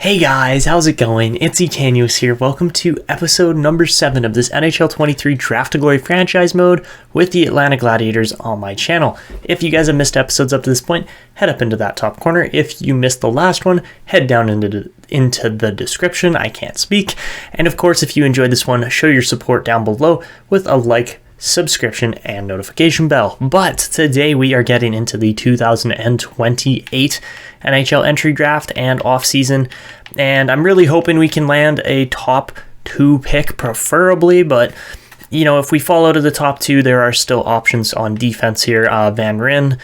Hey guys, how's it going? It's Erik here. Welcome to episode number 7 of this NHL 23 Draft to Glory franchise mode with the Atlanta Gladiators on my channel. If you guys have missed episodes up to this point, head up into that top corner. If you missed the last one, head down into the description. I can't speak. And of course, if you enjoyed this one, show your support down below with a like, subscription, and notification bell. But today we are getting into the 2028 NHL Entry Draft and off-season, and I'm really hoping we can land a top 2 pick preferably, but you know, if we fall out of the top 2, there are still options on defense here. Van Ryn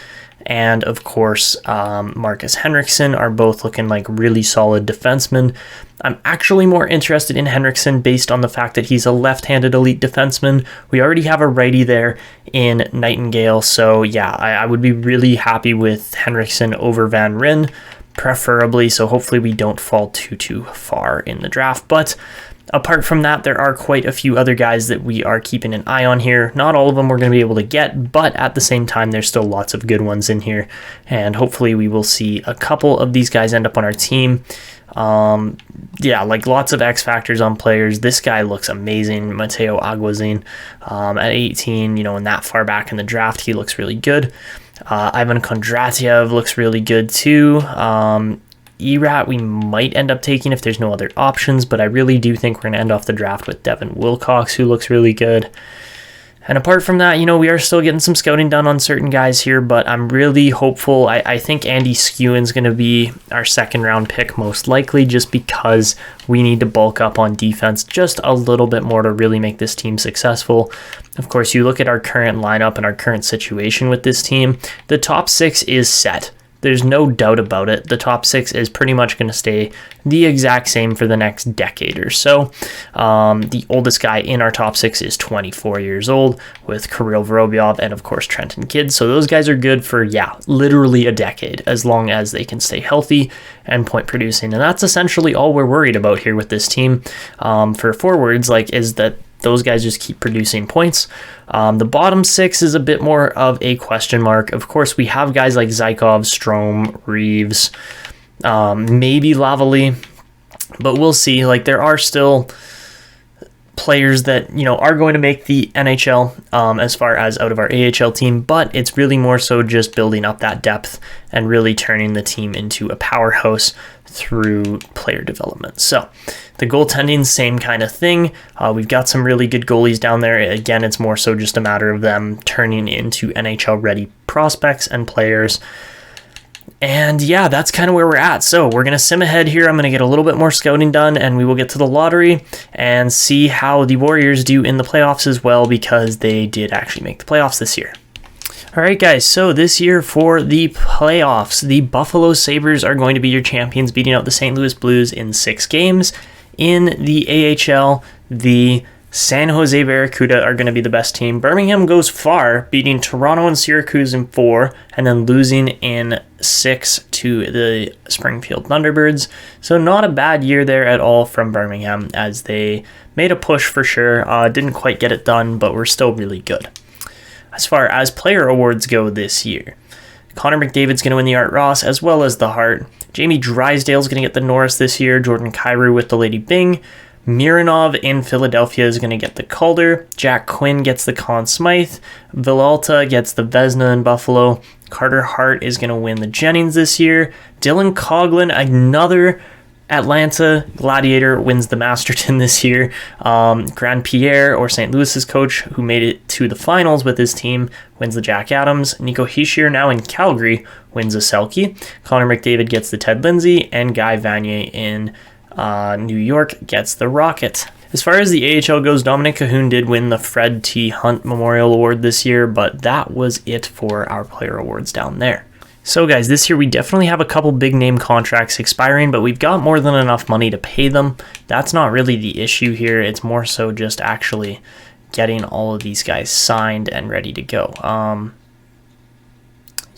and of course Marcus Henriksen are both looking like really solid defensemen. I'm actually more interested in Henriksen based on the fact that he's a left-handed elite defenseman. We already have a righty there in Nightingale, so yeah, I would be really happy with Henriksen over Van Ryn, preferably, so hopefully we don't fall too far in the draft. But apart from that, there are quite a few other guys that we are keeping an eye on here. Not all of them we're going to be able to get, but at the same time, there's still lots of good ones in here, and hopefully we will see a couple of these guys end up on our team. Yeah, like lots of X factors on players. This guy looks amazing, Matteo Aguazin, at 18, you know, and that far back in the draft, he looks really good. Ivan Kondratiev looks really good too. Erat we might end up taking if there's no other options, but I really do think we're going to end off the draft with Devin Wilcox, who looks really good. And apart from that, you know, we are still getting some scouting done on certain guys here, but I'm really hopeful. I think Andy Skewen's going to be our second round pick most likely, just because we need to bulk up on defense just a little bit more to really make this team successful. Of course, you look at our current lineup and our current situation with this team, the top 6 is set. There's no doubt about it. The top 6 is pretty much going to stay the exact same for the next decade or so. The oldest guy in our top 6 is 24 years old with Kirill Vorobyov and, of course, Trenton Kidd. So those guys are good for, yeah, literally a decade, as long as they can stay healthy and point producing. And that's essentially all we're worried about here with this team. For forwards, is that those guys just keep producing points. The bottom 6 is a bit more of a question mark. Of course, we have guys like Zykov, Strome, Reeves, maybe Lavalley, but we'll see. There are still players that, you know, are going to make the NHL as far as out of our AHL team, but it's really more so just building up that depth and really turning the team into a powerhouse through player development. So the goaltending, same kind of thing. We've got some really good goalies down there. Again, it's more so just a matter of them turning into NHL ready prospects and players. And yeah, that's kind of where we're at. So we're going to sim ahead here. I'm going to get a little bit more scouting done, and we will get to the lottery and see how the Warriors do in the playoffs as well, because they did actually make the playoffs this year. All right, guys, so this year for the playoffs, the Buffalo Sabres are going to be your champions, beating out the St. Louis Blues in 6 games. In the AHL, the San Jose Barracuda are going to be the best team. Birmingham goes far, beating Toronto and Syracuse in 4, and then losing in 6 to the Springfield Thunderbirds. So not a bad year there at all from Birmingham, as they made a push for sure. Didn't quite get it done, but were still really good. As far as player awards go this year, Connor McDavid's going to win the Art Ross as well as the Hart. Jamie Drysdale's going to get the Norris this year. Jordan Kyrou with the Lady Byng. Mironov in Philadelphia is going to get the Calder. Jack Quinn gets the Conn Smythe. Villalta gets the Vezina in Buffalo. Carter Hart is going to win the Jennings this year. Dylan Coghlan, another Atlanta Gladiator, wins the Masterton this year. Grand Pierre, or St. Louis's coach, who made it to the finals with his team, wins the Jack Adams. Nico Hischier, now in Calgary, wins the Selke. Connor McDavid gets the Ted Lindsay, and Guy Vanier in New York gets the Rocket. As far as the AHL goes, Dominik Kahun did win the Fred T. Hunt Memorial Award this year, but that was it for our player awards down there. So guys, this year we definitely have a couple big name contracts expiring, but we've got more than enough money to pay them. That's not really the issue here. It's more so just actually getting all of these guys signed and ready to go.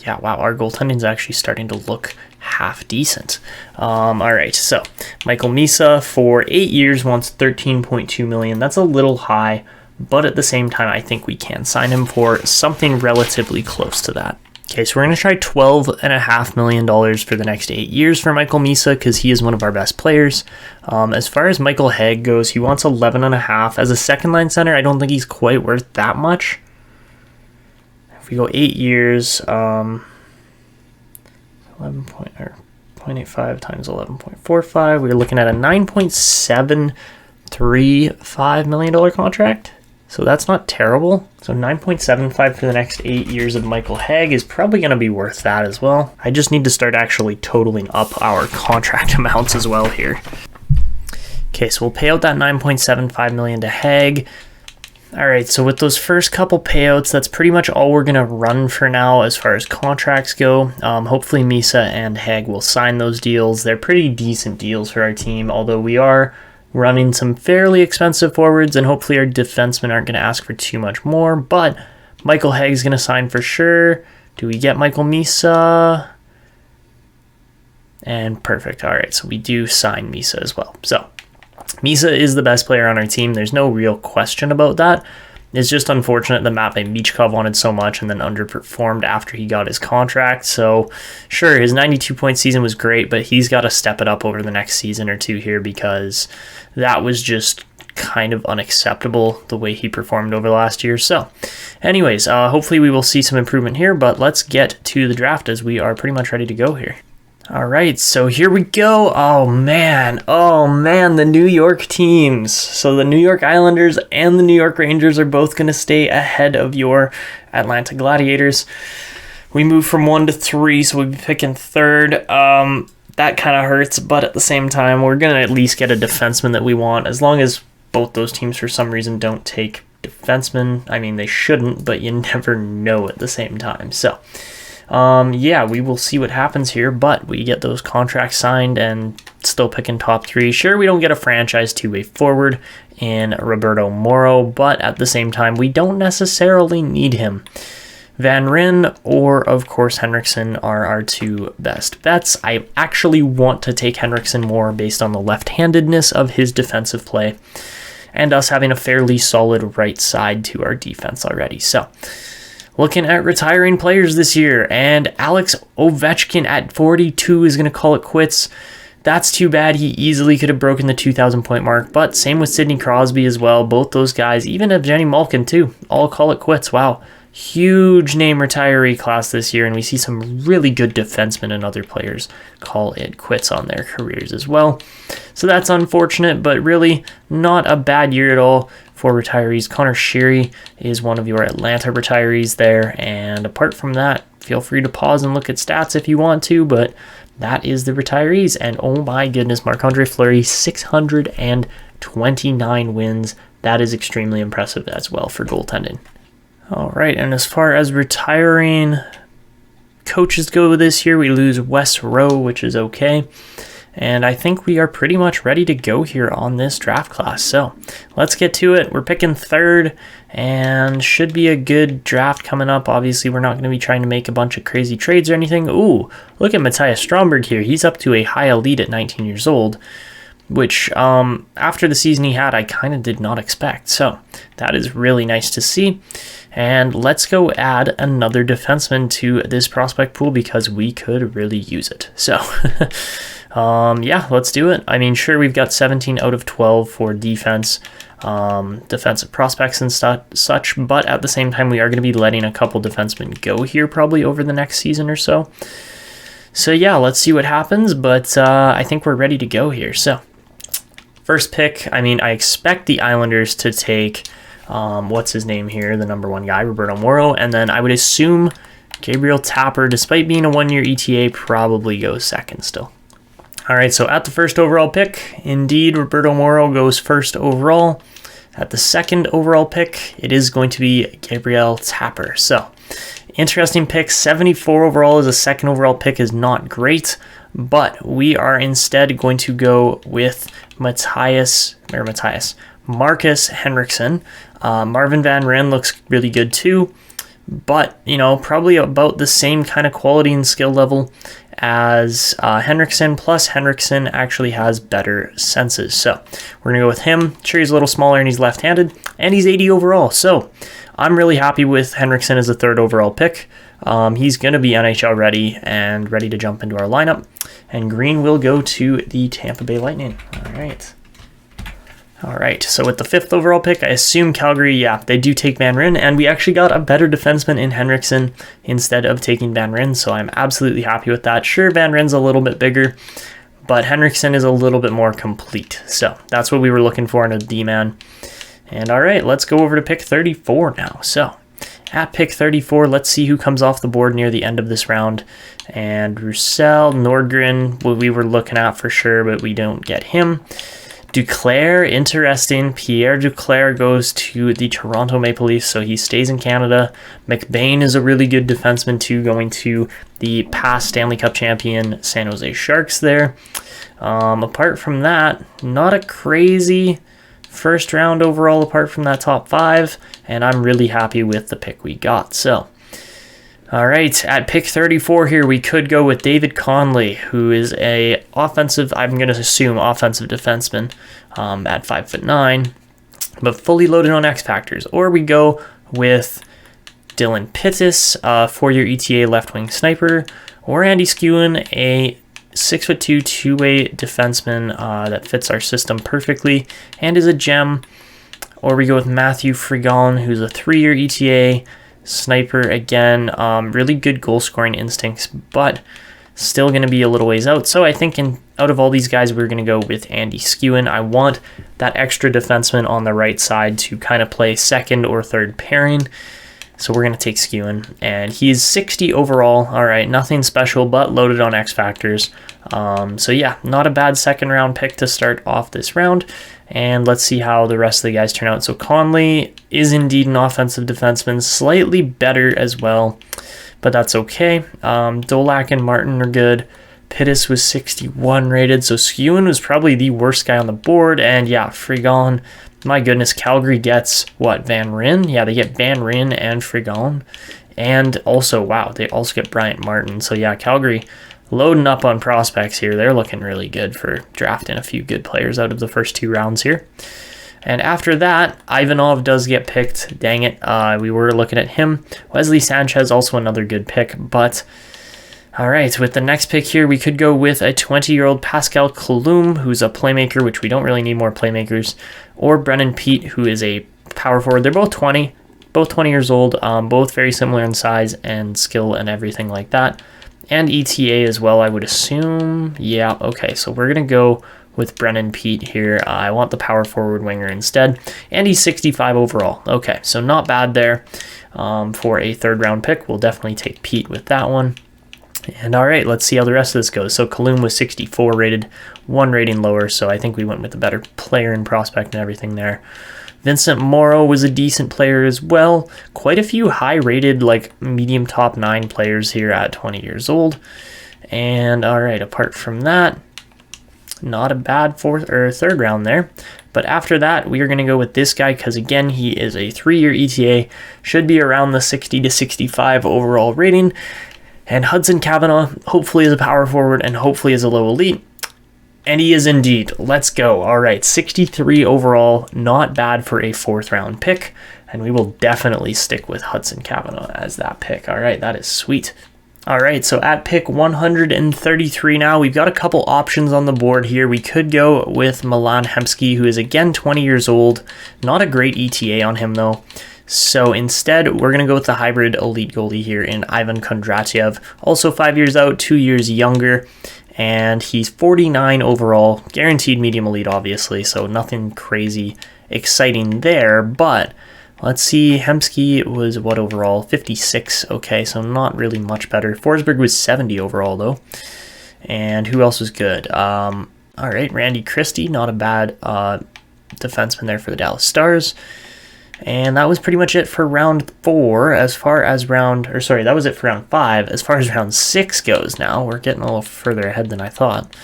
Yeah, wow, our goaltending is actually starting to look half decent. All right, so Michael Misa for 8 years wants $13.2 million. That's a little high, but at the same time, I think we can sign him for something relatively close to that. Okay, so we're going to try $12.5 million for the next 8 years for Michael Misa because he is one of our best players. As far as Michael Hage goes, he wants 11.5. As a second line center, I don't think he's quite worth that much. If we go 8 years, 0.85 times 11.45, we're looking at a $9.735 million contract. So that's not terrible. So 9.75 for the next 8 years of Michael Hage is probably going to be worth that as well. I just need to start actually totaling up our contract amounts as well here. Okay, so we'll pay out that 9.75 million to Hage. All right, so with those first couple payouts, that's pretty much all we're going to run for now as far as contracts go. Hopefully Misa and Hage will sign those deals. They're pretty decent deals for our team, although we are running some fairly expensive forwards, and hopefully our defensemen aren't going to ask for too much more, but Michael Hage is going to sign for sure. Do we get Michael Misa? And perfect. All right, so we do sign Misa as well. So Misa is the best player on our team. There's no real question about that. It's just unfortunate that Matvei Michkov wanted so much and then underperformed after he got his contract. So sure, his 92-point season was great, but he's got to step it up over the next season or two here because that was just kind of unacceptable the way he performed over the last year. So anyways, hopefully we will see some improvement here, but let's get to the draft as we are pretty much ready to go here. All right, so here we go. Oh man, the New York teams. So the New York Islanders and the New York Rangers are both going to stay ahead of your Atlanta Gladiators. We move from 1 to 3, so we'll be picking third. That kind of hurts, but at the same time, we're going to at least get a defenseman that we want, as long as both those teams for some reason don't take defensemen. I mean, they shouldn't, but you never know at the same time. So yeah, we will see what happens here, but we get those contracts signed and still picking top 3. Sure, we don't get a franchise two-way forward in Roberto Morrow, but at the same time, we don't necessarily need him. Van Ryn or, of course, Henriksen are our two best bets. I actually want to take Henriksen more based on the left-handedness of his defensive play and us having a fairly solid right side to our defense already. So looking at retiring players this year, and Alex Ovechkin at 42 is going to call it quits. That's too bad. He easily could have broken the 2,000-point mark, but same with Sidney Crosby as well. Both those guys, even Evgeny Malkin too, all call it quits. Wow. Huge name retiree class this year, and we see some really good defensemen and other players call it quits on their careers as well. So that's unfortunate, but really not a bad year at all for retirees. Connor Sheary is one of your Atlanta retirees there, and apart from that, feel free to pause and look at stats if you want to, but that is the retirees. And oh my goodness, Marc-Andre Fleury, 629 wins. That is extremely impressive as well for goaltending. All right, and as far as retiring coaches go this year, we lose Wes Rowe, which is okay. And I think we are pretty much ready to go here on this draft class. So let's get to it. We're picking third and should be a good draft coming up. Obviously, we're not going to be trying to make a bunch of crazy trades or anything. Ooh, look at Matthias Stromberg here. He's up to a high elite at 19 years old, which after the season he had, I kind of did not expect. So that is really nice to see. And let's go add another defenseman to this prospect pool because we could really use it. So yeah, let's do it. I mean, sure, we've got 17 out of 12 for defense, defensive prospects and such, but at the same time, we are going to be letting a couple defensemen go here probably over the next season or so. So yeah, let's see what happens, but I think we're ready to go here. So first pick, I mean, I expect the Islanders to take, what's his name here, the number 1 guy, Roberto Morrow, and then I would assume Gabriel Tapper, despite being a 1-year ETA, probably goes second still. All right, so at the first overall pick, indeed, Roberto Morrow goes first overall. At the second overall pick, it is going to be Gabriel Tapper. So, interesting pick. 74 overall as a second overall pick is not great, but we are instead going to go with Marcus Henriksen. Marvin Van Ryn looks really good too, but, you know, probably about the same kind of quality and skill level as Henriksen, plus Henriksen actually has better senses. So we're going to go with him. Sure, he's a little smaller and he's left-handed, and he's 80 overall. So I'm really happy with Henriksen as a third overall pick. He's going to be NHL ready and ready to jump into our lineup. And green will go to the Tampa Bay Lightning. All right, so with the 5th overall pick, I assume Calgary, yeah, they do take Van Ryn, and we actually got a better defenseman in Henriksen instead of taking Van Ryn, so I'm absolutely happy with that. Sure, Van Ryn's a little bit bigger, but Henriksen is a little bit more complete, so that's what we were looking for in a D-man. And all right, let's go over to pick 34 now. So at pick 34, let's see who comes off the board near the end of this round. And Roussel, Nordgren, what we were looking at for sure, but we don't get him. Duclair, interesting. Pierre Duclair goes to the Toronto Maple Leafs, so he stays in Canada. McBain is a really good defenseman too, going to the past Stanley Cup champion San Jose Sharks there. Apart from that, not a crazy first round overall apart from that top 5, and I'm really happy with the pick we got. So all right, at pick 34 here, we could go with David Conley, who is a offensive, I'm going to assume offensive defenseman at 5'9", but fully loaded on X Factors. Or we go with Dylan Pittis, 4-year ETA left wing sniper, or Andy Skewen, a 6'2", two-way defenseman that fits our system perfectly and is a gem. Or we go with Matthew Frigon, who's a 3-year ETA sniper again, really good goal scoring instincts, but still going to be a little ways out. So I think out of all these guys, we're going to go with Andy Skewen. I want that extra defenseman on the right side to kind of play second or third pairing. So we're going to take Skewen, and he's 60 overall. All right, nothing special, but loaded on X Factors. So yeah, not a bad second round pick to start off this round. And let's see how the rest of the guys turn out. So Conley is indeed an offensive defenseman, slightly better as well, but that's okay. Dolak and Martin are good. Pittis was 61 rated, so Skewen was probably the worst guy on the board. And yeah, Frigon, my goodness, Calgary gets, what, Van Ryn? Yeah, they get Van Ryn and Frigon. And also, wow, they also get Bryant Martin. So yeah, Calgary loading up on prospects here. They're looking really good for drafting a few good players out of the first 2 rounds here. And after that, Ivanov does get picked. Dang it, we were looking at him. Wesley Sanchez, also another good pick. But, all right, with the next pick here, we could go with a 20-year-old Pascal Colum, who's a playmaker, which we don't really need more playmakers, or Brennan Pete, who is a power forward. They're both 20 years old, both very similar in size and skill and everything like that. And ETA as well, I would assume. Yeah, okay, so we're going to go with Brennan Pete here. I want the power forward winger instead. And he's 65 overall. Okay, so not bad there for a third round pick. We'll definitely take Pete with that one. And all right, let's see how the rest of this goes. So Colum was 64 rated, 1 rating lower, so I think we went with a better player and prospect and everything there. Vincent Morrow was a decent player as well. Quite a few high-rated, like medium top 9 players here at 20 years old. And all right, apart from that, not a bad third round there. But after that, we are going to go with this guy because, again, he is a 3-year ETA, should be around the 60 to 65 overall rating. And Hudson Cavanaugh, hopefully is a power forward and hopefully is a low elite. And he is indeed. Let's go. All right, 63 overall, not bad for a 4th round pick. And we will definitely stick with Hudson Cavanaugh as that pick. All right, that is sweet. All right, so at pick 133 now, we've got a couple options on the board here. We could go with Milan Hemsky, who is again 20 years old. Not a great ETA on him though. So instead, we're going to go with the hybrid elite goalie here in Ivan Kondratyev. Also 5 years out, 2 years younger. And he's 49 overall, guaranteed medium elite, obviously, so nothing crazy exciting there. But let's see, Hemsky was what overall? 56. Okay, so not really much better. Forsberg was 70 overall, though. And who else was good? All right, Randy Christie, not a bad defenseman there for the Dallas Stars. And that was pretty much it for round 4 as far as that was it for round 5. As far as round 6 goes now, we're getting a little further ahead than I thought.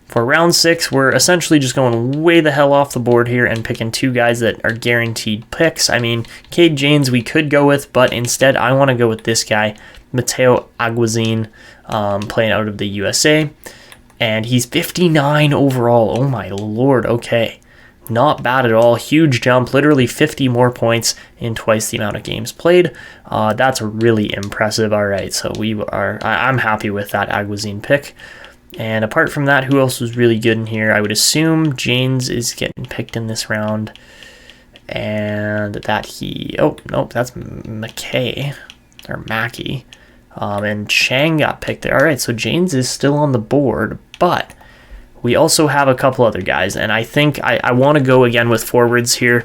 For round 6, we're essentially just going way the hell off the board here and picking 2 guys that are guaranteed picks. I mean, Cade Janes we could go with, but instead I want to go with this guy, Matteo Aguazin, playing out of the USA. And he's 59 overall. Oh my lord, okay. not bad at all. Huge jump, literally 50 more points in twice the amount of games played. That's really impressive. All right, so I'm happy with that Aguazine pick. And apart from that, who else was really good in here? I would assume Janes is getting picked in this round. And that oh, nope, that's McKay, or Mackie. And Chang got picked there. All right, so Janes is still on the board, but we also have a couple other guys, and I think I want to go again with forwards here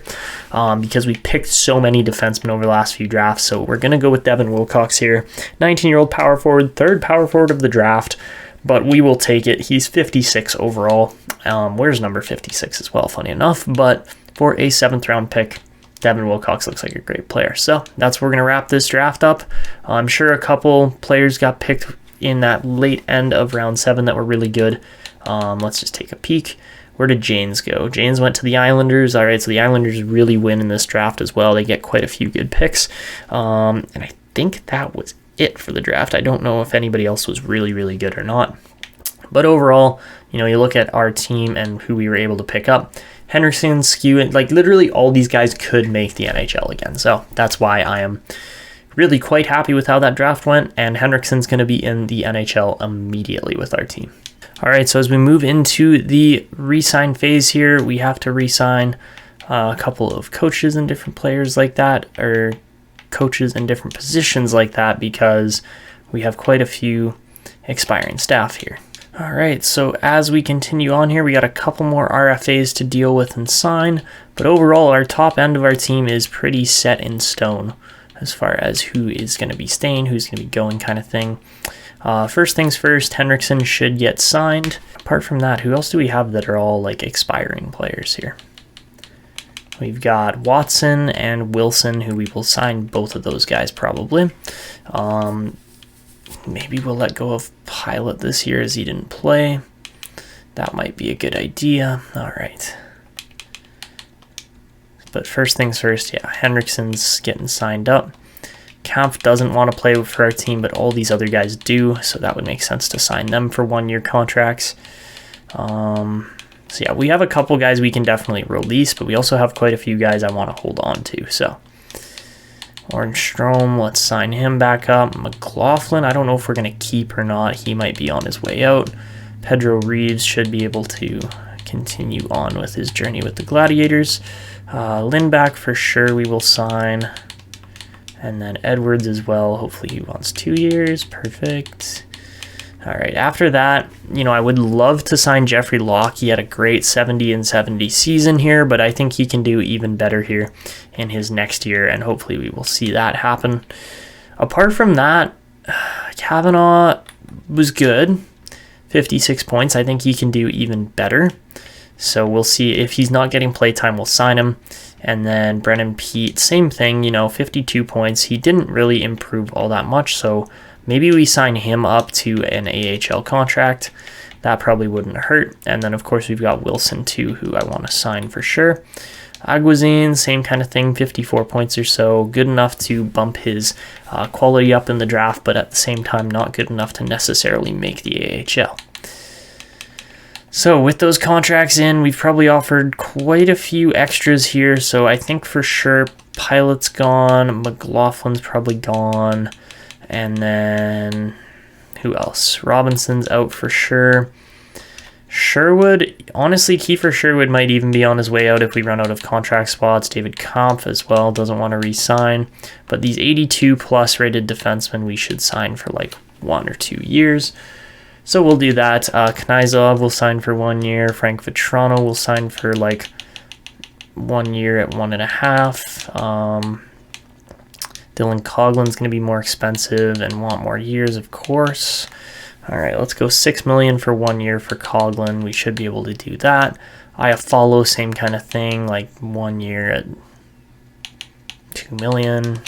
because we picked so many defensemen over the last few drafts, so we're going to go with Devin Wilcox here. 19-year-old power forward, third power forward of the draft, but we will take it. He's 56 overall. Where's number 56 as well, funny enough, but for a 7th-round pick, Devin Wilcox looks like a great player. So that's where we're going to wrap this draft up. I'm sure a couple players got picked in that late end of round 7 that were really good. Let's just take a peek. Where did Janes go? Janes went to the Islanders. All right, so the Islanders really win in this draft as well. They get quite a few good picks. And I think that was it for the draft. I don't know if anybody else was really, really good or not. But overall, you look at our team and who we were able to pick up. Henriksen, Skew, like literally all these guys could make the NHL again. So that's why I am really quite happy with how that draft went. And Henriksen's going to be in the NHL immediately with our team. All right, so as we move into the re-sign phase here, we have to re-sign a couple of coaches and different players like that, or coaches in different positions like that, because we have quite a few expiring staff here. All right, so as we continue on here, we got a couple more RFAs to deal with and sign, but overall our top end of our team is pretty set in stone as far as who is going to be staying, who's going to be going kind of thing. First things first, Henriksen should get signed. Apart from that, who else do we have that are all like expiring players here? We've got Watson and Wilson, who we will sign both of those guys probably. Maybe we'll let go of Pilot this year as he didn't play. That might be a good idea. All right. But first things first, yeah, Henriksen's getting signed up. Kampf doesn't want to play for our team, but all these other guys do, so that would make sense to sign them for 1-year contracts. So yeah, we have a couple guys we can definitely release, but we also have quite a few guys I want to hold on to. So Orange Strom, let's sign him back up. McLaughlin, I don't know if we're going to keep or not. He might be on his way out. Pedro Reeves should be able to continue on with his journey with the Gladiators. Lindback for sure we will sign. And then Edwards as well. Hopefully he wants 2 years. Perfect. All right. After that, I would love to sign Jeffrey Locke. He had a great 70-70 season here, but I think he can do even better here in his next year, and hopefully we will see that happen. Apart from that, Kavanaugh was good. 56 points. I think he can do even better. So we'll see. If he's not getting playtime, we'll sign him. And then Brennan Pete, same thing, 52 points. He didn't really improve all that much, so maybe we sign him up to an AHL contract. That probably wouldn't hurt. And then, of course, we've got Wilson, too, who I want to sign for sure. Aguazine, same kind of thing, 54 points or so. Good enough to bump his quality up in the draft, but at the same time, not good enough to necessarily make the AHL. So with those contracts in, we've probably offered quite a few extras here. So I think for sure Pilot's gone, McLaughlin's probably gone, and then who else? Robinson's out for sure. Sherwood, honestly, Kiefer Sherwood might even be on his way out if we run out of contract spots. David Kampf as well doesn't want to re-sign. But these 82-plus rated defensemen we should sign for like 1 or 2 years. So we'll do that. Knyzhov will sign for 1 year. Frank Vatrano will sign for like 1 year at 1.5. Dylan Coughlin's going to be more expensive and want more years, of course. All right, let's go $6 million for 1 year for Coughlin. We should be able to do that. Iafallo, same kind of thing, like 1 year at $2 million.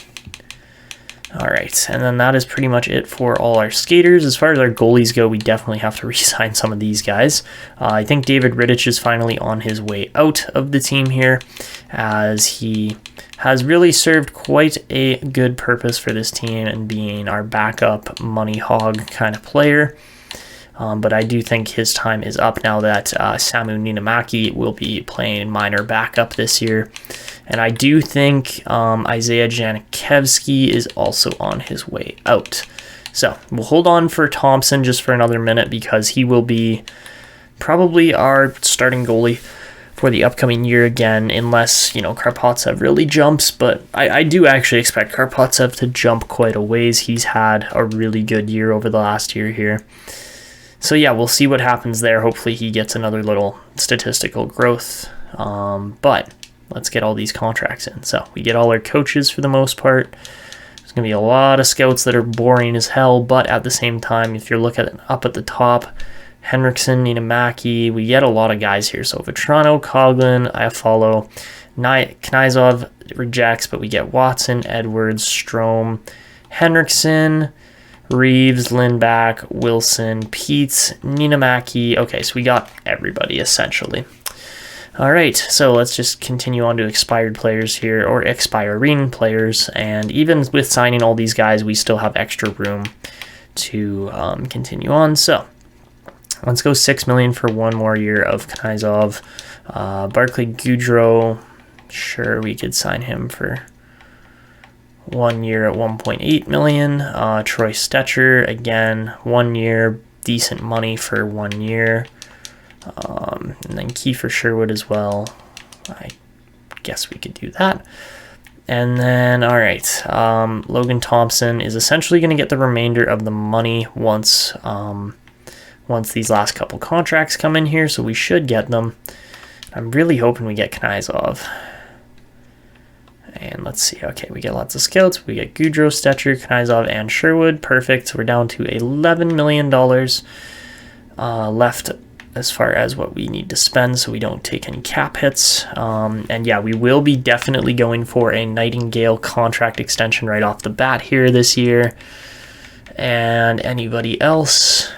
All right, and then that is pretty much it for all our skaters. As far as our goalies go, we definitely have to re-sign some of these guys. I think David Rittich is finally on his way out of the team here, as he has really served quite a good purpose for this team and being our backup money hog kind of player. But I do think his time is up now that Samu Niinimäki will be playing minor backup this year. And I do think Isaiah Janikevsky is also on his way out. So we'll hold on for Thompson just for another minute because he will be probably our starting goalie for the upcoming year again, unless, Karpovtsev really jumps. But I do actually expect Karpovtsev to jump quite a ways. He's had a really good year over the last year here. So yeah, we'll see what happens there. Hopefully he gets another little statistical growth. But let's get all these contracts in. So we get all our coaches for the most part. There's going to be a lot of scouts that are boring as hell, but at the same time, if you're looking up at the top, Henriksen, Niinimäki, we get a lot of guys here. So Vatrano, Coughlin, Iafallo, Knizov rejects, but we get Watson, Edwards, Strome, Henriksen, Reeves, Lindback, Wilson, Peets, Niinimäki. Okay, so we got everybody essentially. All right, so let's just continue on to expired players here, or expiring players. And even with signing all these guys, we still have extra room to continue on. So let's go $6 million for one more year of Knizov. Berkly Goudreau, sure, we could sign him for 1 year at $1.8 million. Troy Stetcher, again, 1 year, decent money for 1 year. And then Kiefer Sherwood as well. I guess we could do that. And then, all right, Logan Thompson is essentially going to get the remainder of the money once these last couple contracts come in here, so we should get them. I'm really hoping we get Knizov. And let's see. Okay, we get lots of scouts. We get Goudreau, Stetcher, Knizov, and Sherwood. Perfect. So we're down to $11 million left as far as what we need to spend so we don't take any cap hits. And yeah, we will be definitely going for a Nightingale contract extension right off the bat here this year. And anybody else?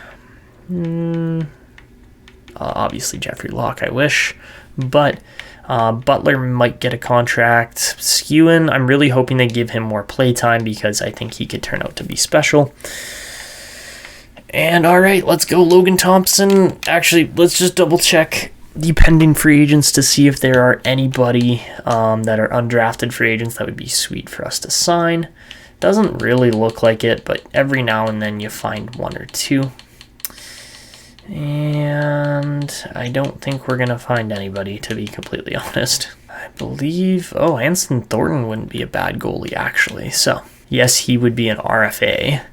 Obviously Jeffrey Locke, I wish. But Butler might get a contract. Skewen, I'm really hoping they give him more play time because I think he could turn out to be special. And all right, let's go Logan Thompson. Actually, let's just double check the pending free agents to see if there are anybody that are undrafted free agents that would be sweet for us to sign. Doesn't really look like it, but every now and then you find one or two. And I don't think we're going to find anybody, to be completely honest. I believe... Oh, Anson Thornton wouldn't be a bad goalie, actually. So, yes, he would be an RFA,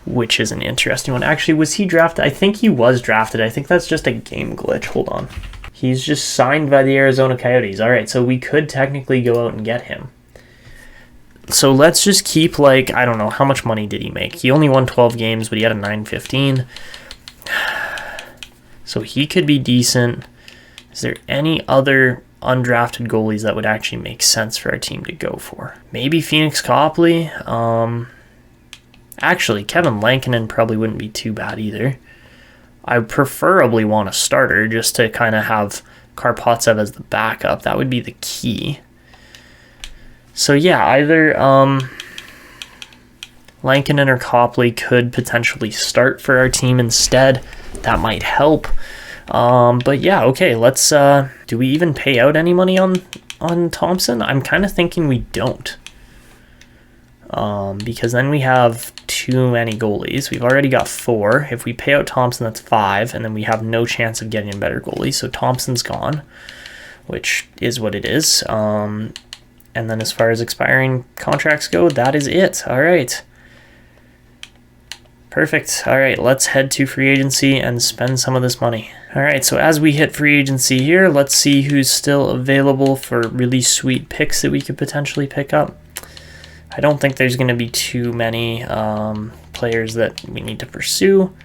which is an interesting one. Actually, was he drafted? I think he was drafted. I think that's just a game glitch. Hold on. He's just signed by the Arizona Coyotes. All right, so we could technically go out and get him. So let's just keep, like, I don't know, how much money did he make? He only won 12 games, but he had a .915. So he could be decent. Is there any other undrafted goalies that would actually make sense for our team to go for? Maybe Phoenix Copley. Actually, Kevin Lankinen probably wouldn't be too bad either. I preferably want a starter just to kind of have Karpovtsev as the backup. That would be the key. So yeah, either Lankinen or Copley could potentially start for our team instead. That might help. But yeah, okay, let's... do we even pay out any money on Thompson? I'm kind of thinking we don't. Because then we have too many goalies. We've already got 4. If we pay out Thompson, that's 5, and then we have no chance of getting a better goalie. So Thompson's gone, which is what it is. And then as far as expiring contracts go, that is it. All right. Perfect. All right, let's head to free agency and spend some of this money. All right, so as we hit free agency here, let's see who's still available for really sweet picks that we could potentially pick up. I don't think there's going to be too many players that we need to pursue,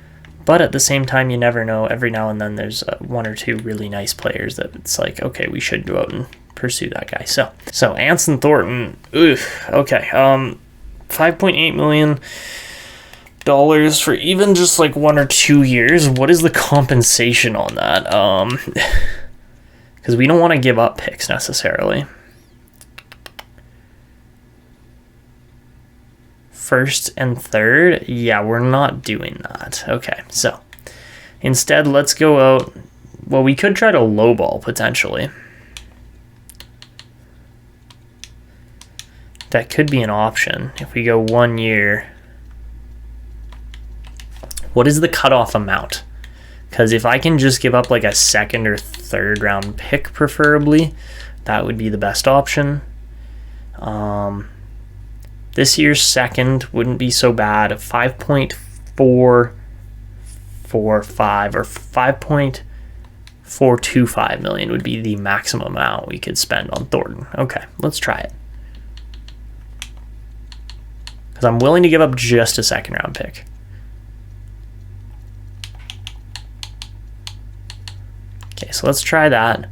but at the same time, you never know. Every now and then there's 1 or 2 really nice players that it's like, okay, we should go out and pursue that guy. So Anson Thornton, okay, $5.8 million for even just like 1 or 2 years. What is the compensation on that? Because we don't want to give up picks necessarily. First and third, yeah, we're not doing that. Okay, so Instead, let's go out. Well, we could try to lowball, potentially. That could be an option if we go 1 year. What is the cutoff amount? Because if I can just give up like a second or third round pick, preferably, that would be the best option. This year's second wouldn't be so bad. 5.445 or 5.425 million would be the maximum amount we could spend on Thornton. Okay, let's try it. Because I'm willing to give up just a second round pick. Okay, so let's try that.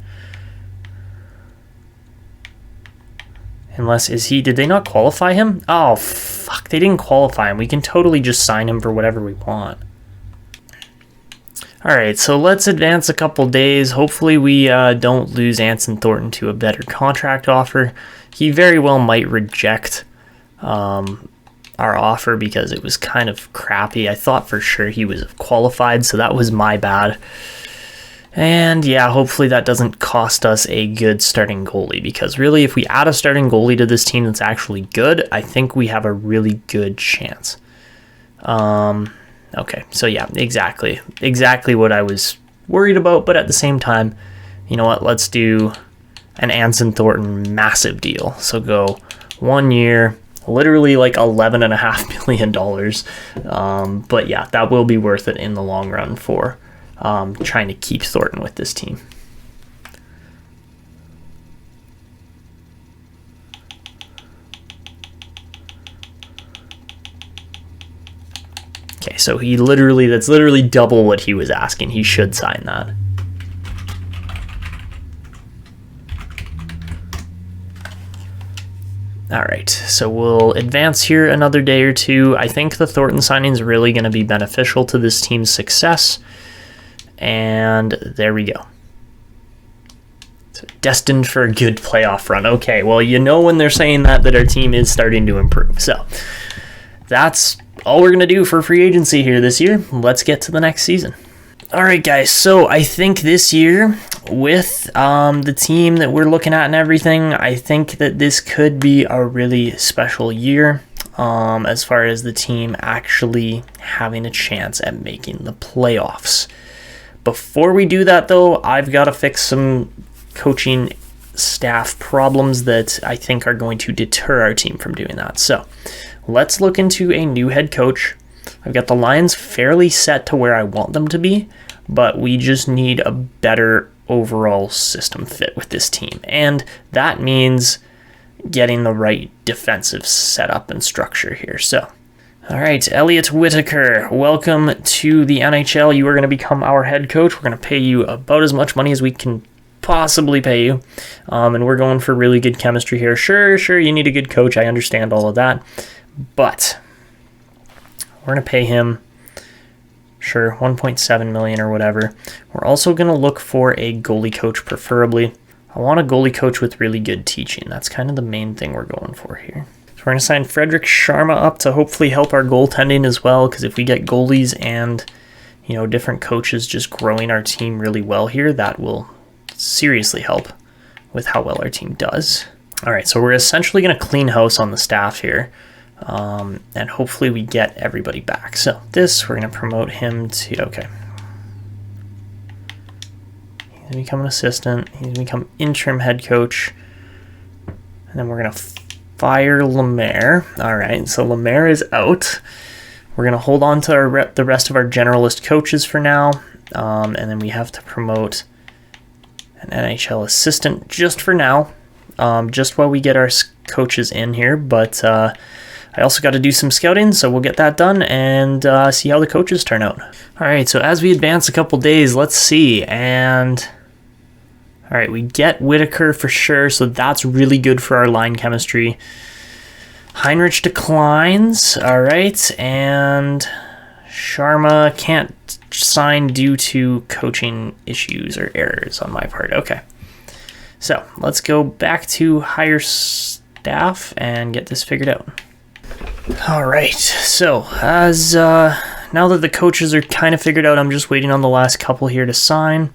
Unless, did they not qualify him? Oh, fuck, they didn't qualify him. We can totally just sign him for whatever we want. Alright, so let's advance a couple days. Hopefully we don't lose Anson Thornton to a better contract offer. He very well might reject our offer because it was kind of crappy. I thought for sure he was qualified, so that was my bad. And yeah, hopefully that doesn't cost us a good starting goalie, because really if we add a starting goalie to this team that's actually good, I think we have a really good chance. Okay, so yeah, exactly what I was worried about, but at the same time, you know what, let's do an Anson Thornton massive deal. So go 1 year, literally like $11.5 million. But yeah, that will be worth it in the long run for trying to keep Thornton with this team. Okay, so that's literally double what he was asking. He should sign that. All right, so we'll advance here another day or two. I think the Thornton signing is really going to be beneficial to this team's success. And there we go. So destined for a good playoff run. Okay, well, you know when they're saying that our team is starting to improve. So that's all we're going to do for free agency here this year. Let's get to the next season. All right, guys, so I think this year with the team that we're looking at and everything, I think that this could be a really special year as far as the team actually having a chance at making the playoffs. Before we do that, though, I've got to fix some coaching staff problems that I think are going to deter our team from doing that. So let's look into a new head coach. I've got the lines fairly set to where I want them to be, but we just need a better overall system fit with this team. And that means getting the right defensive setup and structure here. So, all right, Elliot Whitaker, welcome to the NHL. You are going to become our head coach. We're going to pay you about as much money as we can possibly pay you. And we're going for really good chemistry here. Sure, you need a good coach. I understand all of that. But we're going to pay him, sure, $1.7 million or whatever. We're also going to look for a goalie coach, preferably. I want a goalie coach with really good teaching. That's kind of the main thing we're going for here. So we're going to sign Frederick Sharma up to hopefully help our goaltending as well, because if we get goalies and, you know, different coaches just growing our team really well here, that will seriously help with how well our team does. All right, so we're essentially going to clean house on the staff here, and hopefully we get everybody back. So this, we're going to promote him to, okay. He's going to become an assistant. He's going to become interim head coach. And then we're going to fire Lemaire. All right, so Lemaire is out. We're going to hold on to the rest of our generalist coaches for now. And then we have to promote an NHL assistant just for now, just while we get our coaches in here. But I also got to do some scouting, so we'll get that done and see how the coaches turn out. All right, so as we advance a couple days, let's see. And all right, we get Whitaker for sure, so that's really good for our line chemistry. Heinrich declines, all right, and Sharma can't sign due to coaching issues or errors on my part. Okay, so let's go back to hire staff and get this figured out. All right, so as now that the coaches are kind of figured out, I'm just waiting on the last couple here to sign.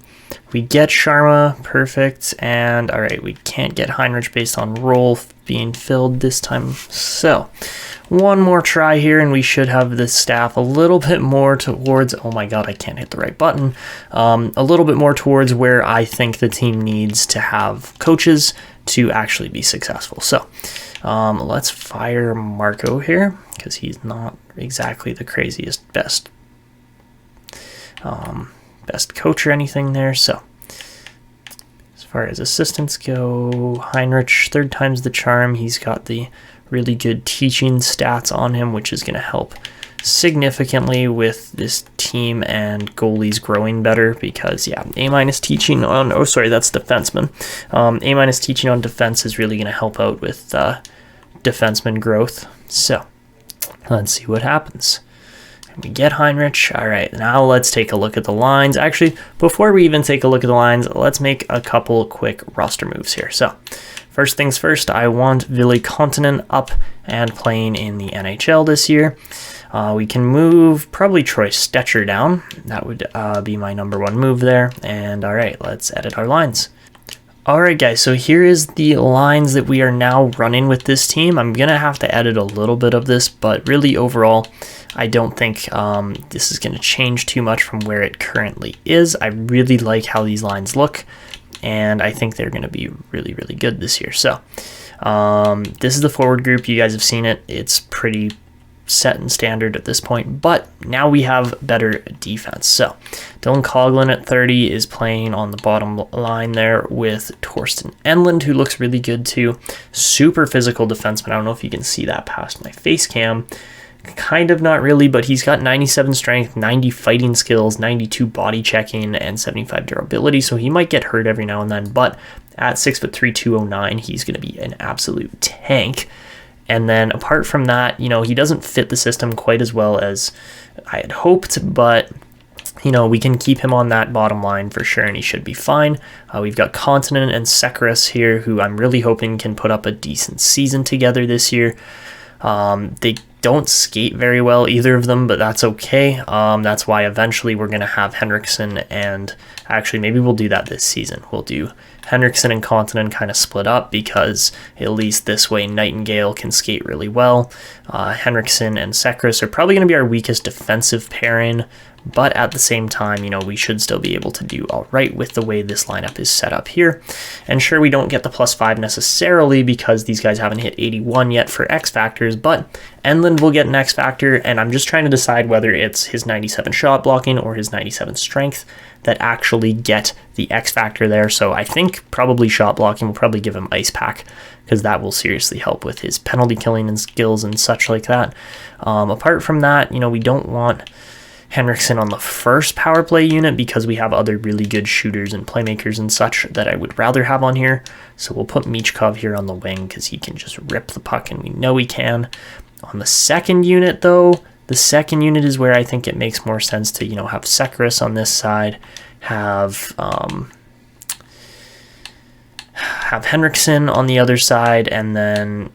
We get Sharma, perfect, and all right, we can't get Heinrich based on role being filled this time. So one more try here, and we should have this staff a little bit more towards, oh my god, I can't hit the right button, a little bit more towards where I think the team needs to have coaches to actually be successful. So let's fire Marco here, because he's not exactly the craziest best coach or anything there. So as far as assistants go, Heinrich, third time's the charm. He's got the really good teaching stats on him, which is going to help significantly with this team and goalies growing better, because yeah, A- teaching on, oh sorry, that's defenseman. A- teaching on defense is really going to help out with defenseman growth. So let's see what happens. We get Heinrich. All right, now let's take a look at the lines. Actually, before we even take a look at the lines, let's make a couple quick roster moves here. So first things first, I want Ville Continent up and playing in the NHL this year. We can move probably Troy Stetcher down. That would be my number one move there. And all right, let's edit our lines. All right, guys, so here is the lines that we are now running with this team. I'm going to have to edit a little bit of this, but really overall, I don't think this is going to change too much from where it currently is. I really like how these lines look, and I think they're going to be really, really good this year. So this is the forward group. You guys have seen it. It's pretty set and standard at this point, but now we have better defense. So Dylan Coughlin at 30 is playing on the bottom line there with Torsten Enlund, who looks really good too. Super physical defenseman. I don't know if you can see that past my face cam. Kind of, not really, but he's got 97 strength, 90 fighting skills, 92 body checking, and 75 durability, so he might get hurt every now and then, but at 6'3", 209, he's going to be an absolute tank. And then apart from that, you know, he doesn't fit the system quite as well as I had hoped, but you know, we can keep him on that bottom line for sure, and he should be fine. We've got Continent and Sekras here, who I'm really hoping can put up a decent season together this year. They don't skate very well, either of them, but that's okay. That's why eventually we're going to have Henriksen, and actually maybe we'll do that this season. We'll do Henriksen and Continent kind of split up, because at least this way Nightingale can skate really well. Henriksen and Sekras are probably going to be our weakest defensive pairing, but at the same time, you know, we should still be able to do all right with the way this lineup is set up here. And sure, we don't get the +5 necessarily because these guys haven't hit 81 yet for X factors, but Enlund will get an X factor, and I'm just trying to decide whether it's his 97 shot blocking or his 97 strength that actually get the X factor there. So I think probably shot blocking will probably give him ice pack, because that will seriously help with his penalty killing and skills and such like that. Apart from that, you know, we don't want Henriksen on the first power play unit because we have other really good shooters and playmakers and such that I would rather have on here. So we'll put Michkov here on the wing because he can just rip the puck, and we know he can. On the second unit, though, the second unit is where I think it makes more sense to, you know, have Sekras on this side, have Henriksen on the other side, and then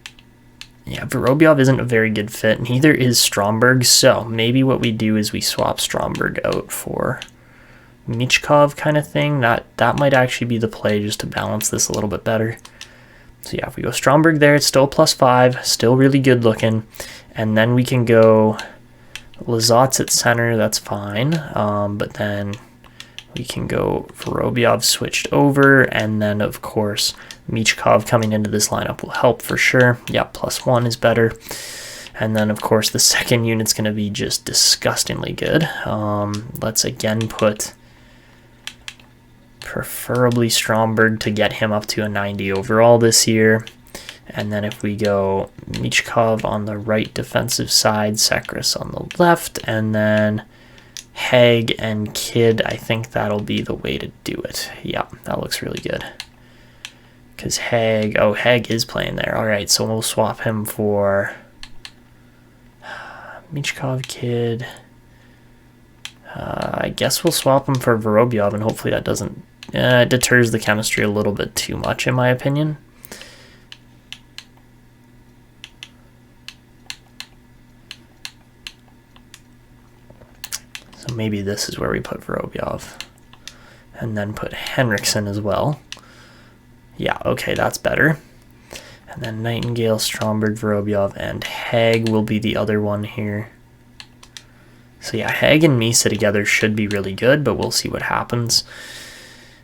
yeah, Vorobyov isn't a very good fit, neither is Stromberg, so maybe what we do is we swap Stromberg out for Michkov kind of thing. That might actually be the play, just to balance this a little bit better. So yeah, if we go Stromberg there, it's still +5, still really good looking, and then we can go Lizotte at center, that's fine, but then we can go Vorobyov switched over, and then of course Michkov coming into this lineup will help for sure. Yeah, +1 is better. And then of course the second unit's going to be just disgustingly good. Let's again put preferably Stromberg to get him up to a 90 overall this year. And then if we go Michkov on the right defensive side, Sekras on the left, and then Hage and Kid, I think that'll be the way to do it. Yeah, that looks really good. Because Hage is playing there. All right, so we'll swap him for Michkov, Kid. I guess we'll swap him for Vorobyov, and hopefully that doesn't deters the chemistry a little bit too much, in my opinion. maybe this is where we put Vorobyov. And then put Henriksen as well. Yeah, okay, that's better. And then Nightingale, Stromberg, Vorobyov, and Hage will be the other one here. So yeah, Hage and Misa together should be really good, but we'll see what happens.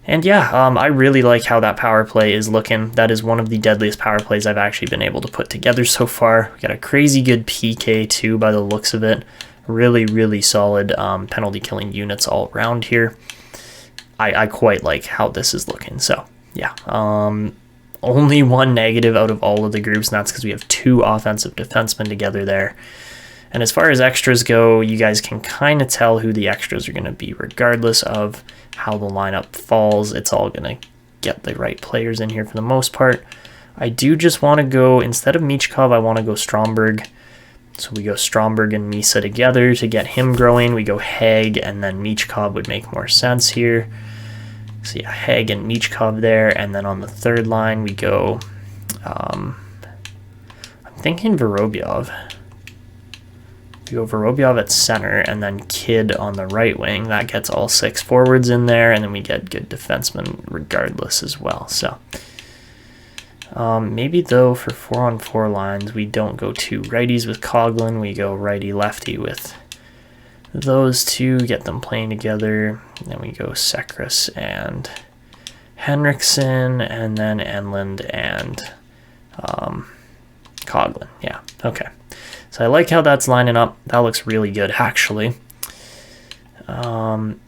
And yeah, I really like how that power play is looking. That is one of the deadliest power plays I've actually been able to put together so far. We got a crazy good PK too by the looks of it. Really, really solid penalty killing units all around here. I quite like how this is looking. So yeah, only one negative out of all of the groups, and that's because we have 2 offensive defensemen together there. And as far as extras go, you guys can kind of tell who the extras are going to be regardless of how the lineup falls. It's all going to get the right players in here for the most part. I do just want to go, instead of Michkov, I want to go Stromberg. So we go Stromberg and Misa together to get him growing. We go Hage and then Michkov would make more sense here. So yeah, Hage and Michkov there, and then on the third line we go, I'm thinking Vorobyov. We go Vorobyov at center, and then Kid on the right wing. That gets all 6 forwards in there, and then we get good defensemen regardless as well. So maybe though for 4-on-4 lines, we don't go 2 righties with Coughlin. We go righty-lefty with those 2, get them playing together. And then we go Sekras and Henriksen, and then Enland and Coughlin. Yeah, okay. So I like how that's lining up. That looks really good, actually. You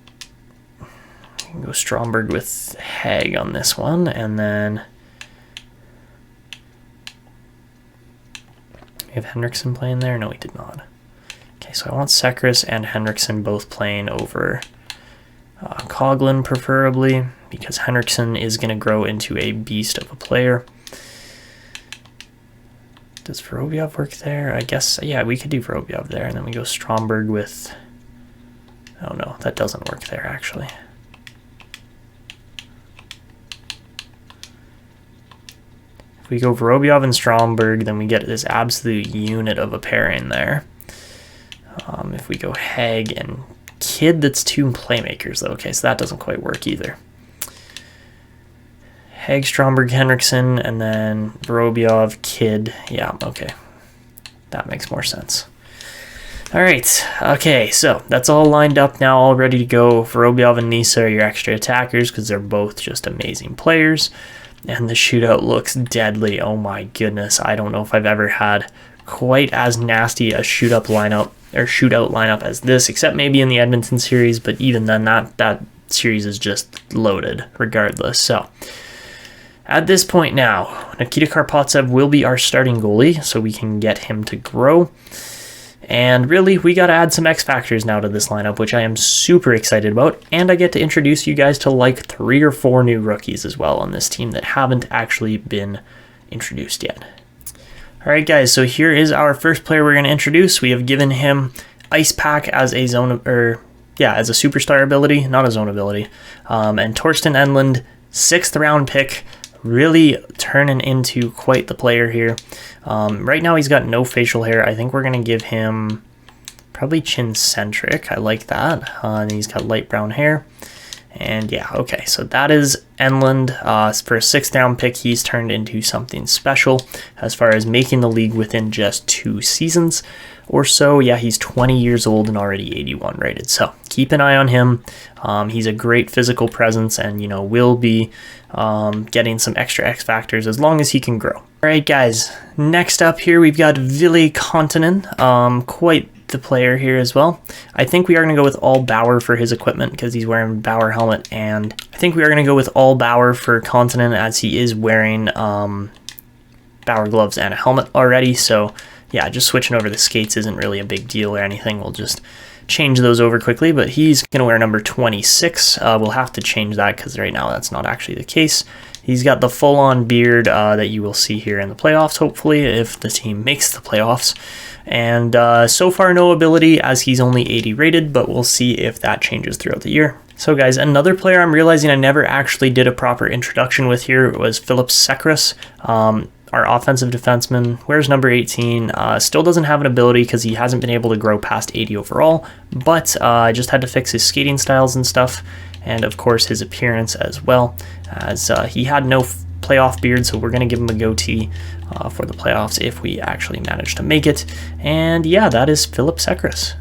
can go Stromberg with Hage on this one, and then we have Henriksen playing there. No, we did not. Okay, so I want Sekras and Henriksen both playing over Coughlin, preferably, because Henriksen is going to grow into a beast of a player. Does Vorobyov work there? I guess, yeah, we could do Vorobyov there, and then we go Stromberg with... Oh no, that doesn't work there, actually. If we go Vorobyov and Stromberg, then we get this absolute unit of a pairing there. If we go Hage and Kid, that's 2 playmakers, though. Okay, so that doesn't quite work either. Hage, Stromberg, Henriksen, and then Vorobyov, Kid. Yeah, okay. That makes more sense. All right, okay, so that's all lined up now, all ready to go. Vorobyov and Misa are your extra attackers because they're both just amazing players. And the shootout looks deadly. Oh my goodness, I don't know if I've ever had quite as nasty a shootout lineup as this, except maybe in the Edmonton series, but even then, that series is just loaded regardless. So at this point now, Nikita Karpovtsev will be our starting goalie, so we can get him to grow. And really, we got to add some X factors now to this lineup, which I am super excited about. And I get to introduce you guys to like 3 or 4 new rookies as well on this team that haven't actually been introduced yet. All right, guys, so here is our first player we're going to introduce. We have given him Ice Pack as a as a superstar ability, not a zone ability. And Torsten Englund, 6th round pick, really turning into quite the player here. Right now he's got no facial hair. I think we're going to give him probably chin-centric. I like that. And he's got light brown hair. And yeah, okay, so that is Englund. For a 6th round pick, he's turned into something special as far as making the league within just 2 seasons or so. Yeah, he's 20 years old and already 81 rated, so keep an eye on him. He's a great physical presence and, will be getting some extra X factors as long as he can grow. All right, guys, next up here we've got Ville Kontanen, quite the player here as well. I think we are going to go with all Bauer for his equipment because he's wearing Bauer helmet, and I think we are going to go with all Bauer for Kontanen as he is wearing Bauer gloves and a helmet already. So yeah, just switching over the skates isn't really a big deal or anything. We'll just change those over quickly, but he's going to wear number 26. We'll have to change that because right now that's not actually the case. He's got the full-on beard that you will see here in the playoffs, hopefully, if the team makes the playoffs. And so far, no ability as he's only 80 rated, but we'll see if that changes throughout the year. So guys, another player I'm realizing I never actually did a proper introduction with here was Filip Sekras. our offensive defenseman. Where's number 18? Still doesn't have an ability because he hasn't been able to grow past 80 overall, but I just had to fix his skating styles and stuff, and of course his appearance as well, as he had no playoff beard, so we're going to give him a goatee for the playoffs if we actually manage to make it. And yeah, that is Filip Sekras.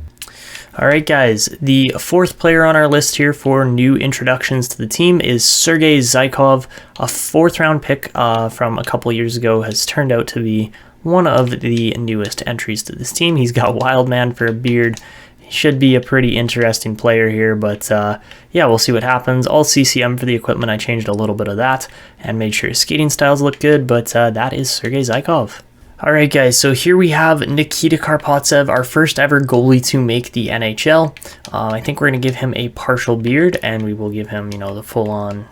Alright guys, the fourth player on our list here for new introductions to the team is Sergei Zykov. A fourth round pick from a couple years ago has turned out to be one of the newest entries to this team. He's got Wildman for a beard. He should be a pretty interesting player here, but yeah, we'll see what happens. All CCM for the equipment, I changed a little bit of that and made sure his skating styles look good, but that is Sergei Zykov. Alright guys, so here we have Nikita Karpovtsev, our first ever goalie to make the NHL. I think we're going to give him a partial beard, and we will give him, the full-on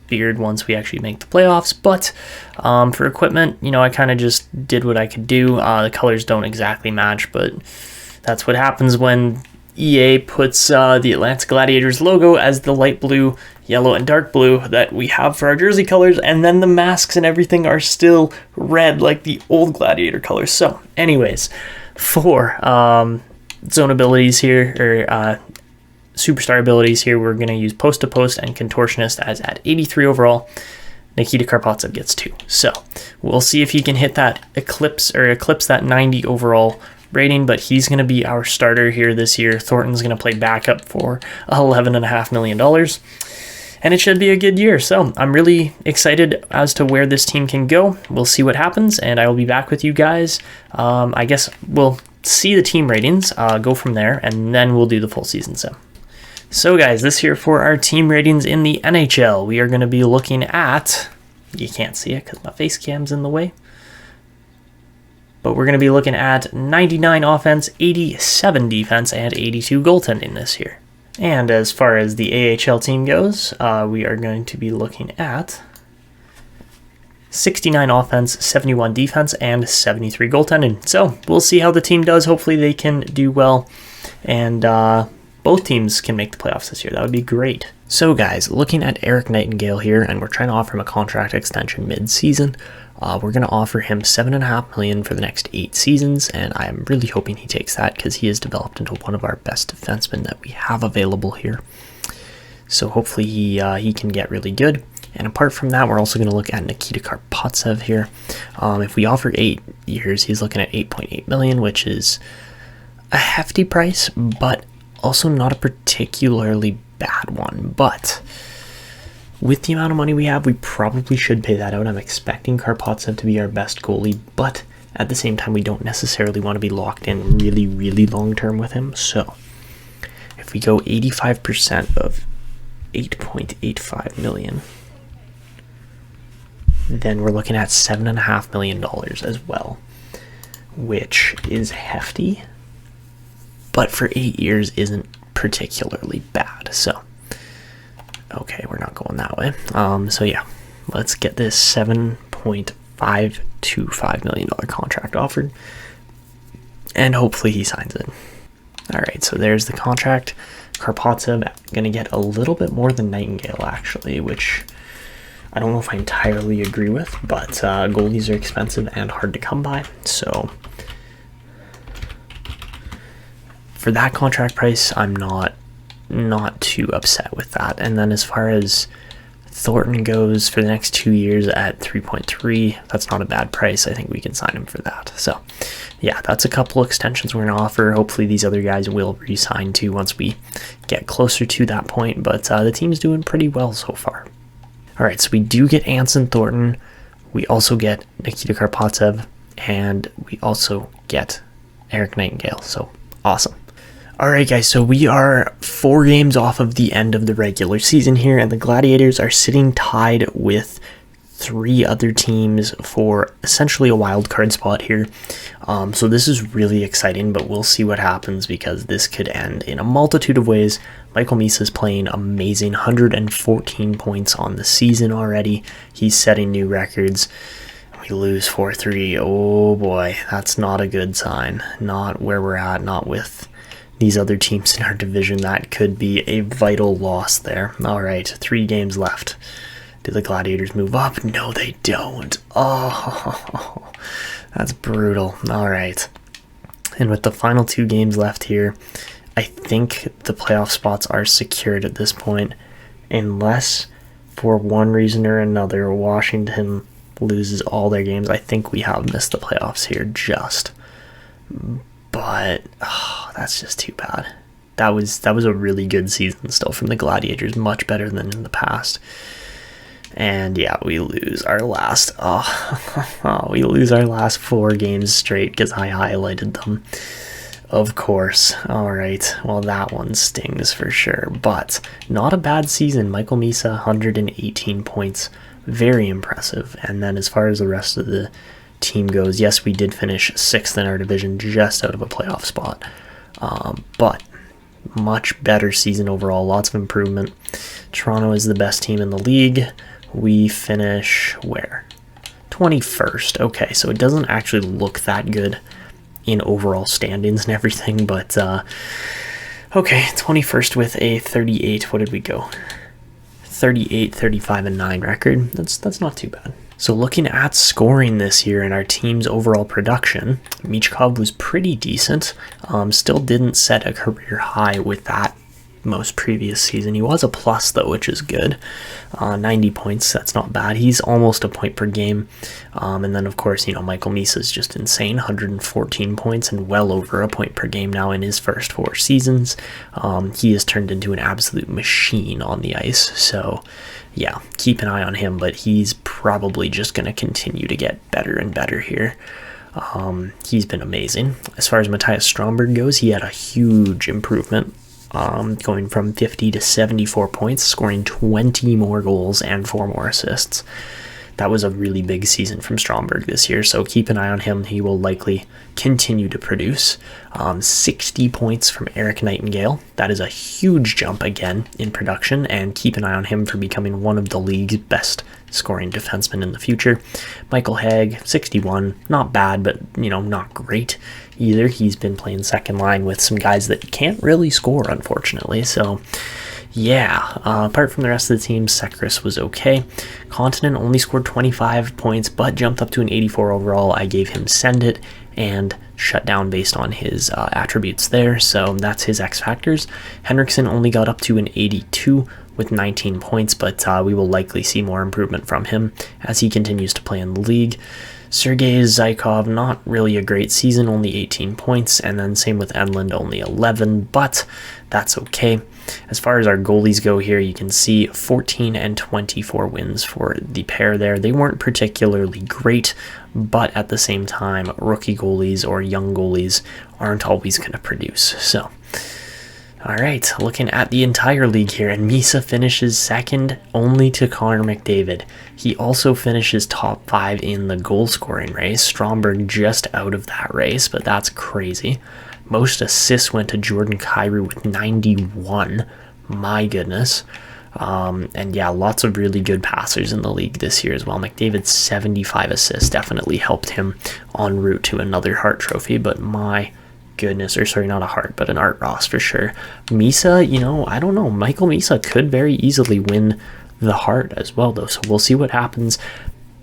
beard once we actually make the playoffs. But for equipment, I kind of just did what I could do. The colors don't exactly match, but that's what happens when EA puts the Atlanta Gladiators logo as the light blue, yellow, and dark blue that we have for our jersey colors, and then the masks and everything are still red like the old Gladiator colors. So anyways, for zone abilities here, or superstar abilities here, we're going to use post-to-post and contortionist as at 83 overall. Nikita Karpovtsev gets 2. So we'll see if he can hit that eclipse that 90 overall rating, but he's going to be our starter here this year. Thornton's going to play backup for $11.5 million, and it should be a good year. So I'm really excited as to where this team can go. We'll see what happens, and I will be back with you guys. I guess we'll see the team ratings, go from there, and then we'll do the full season sim. So guys, this here for our team ratings in the NHL. We are going to be looking at, you can't see it because my face cam's in the way, but we're going to be looking at 99 offense, 87 defense, and 82 goaltending this year. And as far as the AHL team goes, we are going to be looking at 69 offense, 71 defense, and 73 goaltending. So we'll see how the team does. Hopefully they can do well, and both teams can make the playoffs this year. That would be great. So guys, looking at Erik Nightingale here, and we're trying to offer him a contract extension mid-season. We're going to offer him $7.5 million for the next 8 seasons, and I'm really hoping he takes that because he has developed into one of our best defensemen that we have available here. So hopefully he can get really good. And apart from that, we're also going to look at Nikita Karpovtsev here. If we offer 8 years, he's looking at $8.8 million, which is a hefty price, but also not a particularly bad one. But with the amount of money we have, we probably should pay that out. I'm expecting Karpovtsev to be our best goalie, but at the same time, we don't necessarily want to be locked in really, really long term with him. So if we go 85% of $8.85 million, then we're looking at $7.5 million as well, which is hefty, but for 8 years isn't particularly bad. So okay, we're not going that way. So yeah, let's get this $7.525 million contract offered, and hopefully he signs it. All right, so there's the contract. Karpovtsev going to get a little bit more than Nightingale, actually, which I don't know if I entirely agree with, but goalies are expensive and hard to come by. So for that contract price, I'm not too upset with that. And then as far as Thornton goes, for the next 2 years at 3.3, that's not a bad price. I think we can sign him for that. So yeah, that's a couple extensions we're going to offer. Hopefully these other guys will re-sign too once we get closer to that point, but the team's doing pretty well so far. All right, so we do get Anson Thornton, we also get Nikita Karpovtsev, and we also get Erik Nightingale. So awesome. Alright guys, so we are 4 games off of the end of the regular season here, and the Gladiators are sitting tied with 3 other teams for essentially a wild card spot here. So this is really exciting, but we'll see what happens because this could end in a multitude of ways. Michael Misa is playing amazing, 114 points on the season already. He's setting new records. We lose 4-3. Oh boy, that's not a good sign. Not where we're at, not with these other teams in our division. That could be a vital loss there. All right, 3 games left. Do the Gladiators move up? No, they don't. Oh, that's brutal. All right. And with the final 2 games left here, I think the playoff spots are secured at this point, unless for one reason or another Washington loses all their games. I think we have missed the playoffs here just. But that's just too bad. That was a really good season still from the Gladiators, much better than in the past. And yeah, we lose our last 4 games straight because I highlighted them. Of course. All right. Well, that one stings for sure, but not a bad season. Michael Misa, 118 points. Very impressive. And then as far as the rest of the team goes, yes, we did finish 6th in our division, just out of a playoff spot. But much better season overall. Lots of improvement. Toronto is the best team in the league. We finish where? 21st. Okay, so it doesn't actually look that good in overall standings and everything, but okay, 21st with a 38, what did we go? 38, 35, and 9 record. That's not too bad. So looking at scoring this year and our team's overall production, Michkov was pretty decent. Still didn't set a career high with that most previous season. He was a plus though, which is good. 90 points, that's not bad. He's almost a point per game. And then of course, Michael Misa is just insane, 114 points and well over a point per game now in his first 4 seasons. He has turned into an absolute machine on the ice. So yeah, keep an eye on him, but he's probably just going to continue to get better and better here. He's been amazing. As far as Mattias Stromberg goes, he had a huge improvement. Going from 50 to 74 points, scoring 20 more goals and 4 more assists. That was a really big season from Stromberg this year, so keep an eye on him. He will likely continue to produce. 60 points from Erik Nightingale. That is a huge jump again in production, and keep an eye on him for becoming one of the league's best scoring defensemen in the future. Michael Hage, 61. Not bad, but, not great either. He's been playing second line with some guys that can't really score, unfortunately, so yeah, apart from the rest of the team, Sekris was okay. Continent only scored 25 points, but jumped up to an 84 overall. I gave him send it and shut down based on his attributes there, so that's his X factors. Henriksen only got up to an 82 with 19 points, but we will likely see more improvement from him as he continues to play in the league. Sergei Zykov, not really a great season, only 18 points, and then same with Enland, only 11, but that's okay. As far as our goalies go here, you can see 14 and 24 wins for the pair there. They weren't particularly great, but at the same time, rookie goalies or young goalies aren't always going to produce. So, all right, looking at the entire league here, and Misa finishes second only to Connor McDavid. He also finishes top 5 in the goal scoring race. Stromberg just out of that race, but that's crazy. Most assists went to Jordan Kyrou with 91. My goodness. And yeah, lots of really good passers in the league this year as well. McDavid's 75 assists definitely helped him en route to another Hart Trophy, but my goodness, or sorry, not a Hart, but an Art Ross for sure. Misa, I don't know. Michael Misa could very easily win the Hart as well, though, so we'll see what happens.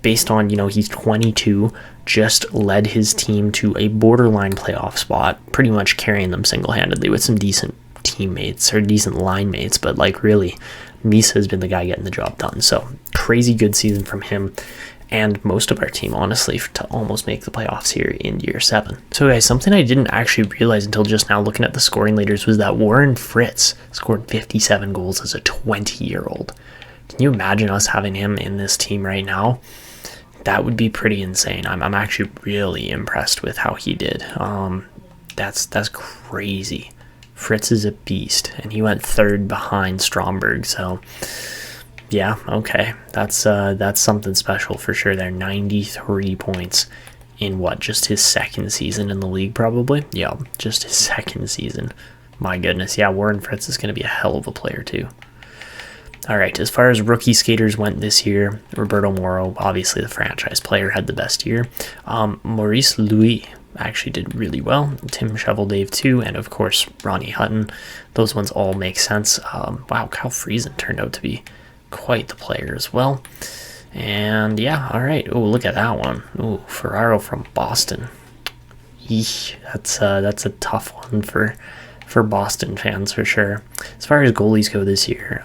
Based on, he's 22, just led his team to a borderline playoff spot, pretty much carrying them single-handedly with some decent teammates or decent line mates, but really, Misa has been the guy getting the job done. So crazy good season from him and most of our team, honestly, to almost make the playoffs here in year 7. So guys, something I didn't actually realize until just now looking at the scoring leaders was that Warren Fritz scored 57 goals as a 20-year-old. Can you imagine us having him in this team right now? That would be pretty insane. I'm actually really impressed with how he did. That's crazy. Fritz is a beast, and he went 3rd behind Stromberg. So yeah, okay, that's something special for sure. There, 93 points in just his 2nd season in the league, probably. Yeah, just his 2nd season. My goodness, yeah, Warren Fritz is going to be a hell of a player too. All right, as far as rookie skaters went this year, Roberto Moro, obviously the franchise player, had the best year. Maurice Louis actually did really well. Tim Shoveldave too, and of course Ronnie Hutton. Those ones all make sense. Wow, Kyle Friesen turned out to be quite the player as well. And yeah, all right. Oh, look at that one. Oh, Ferraro from Boston. Eesh, that's a tough one for Boston fans for sure. As far as goalies go this year,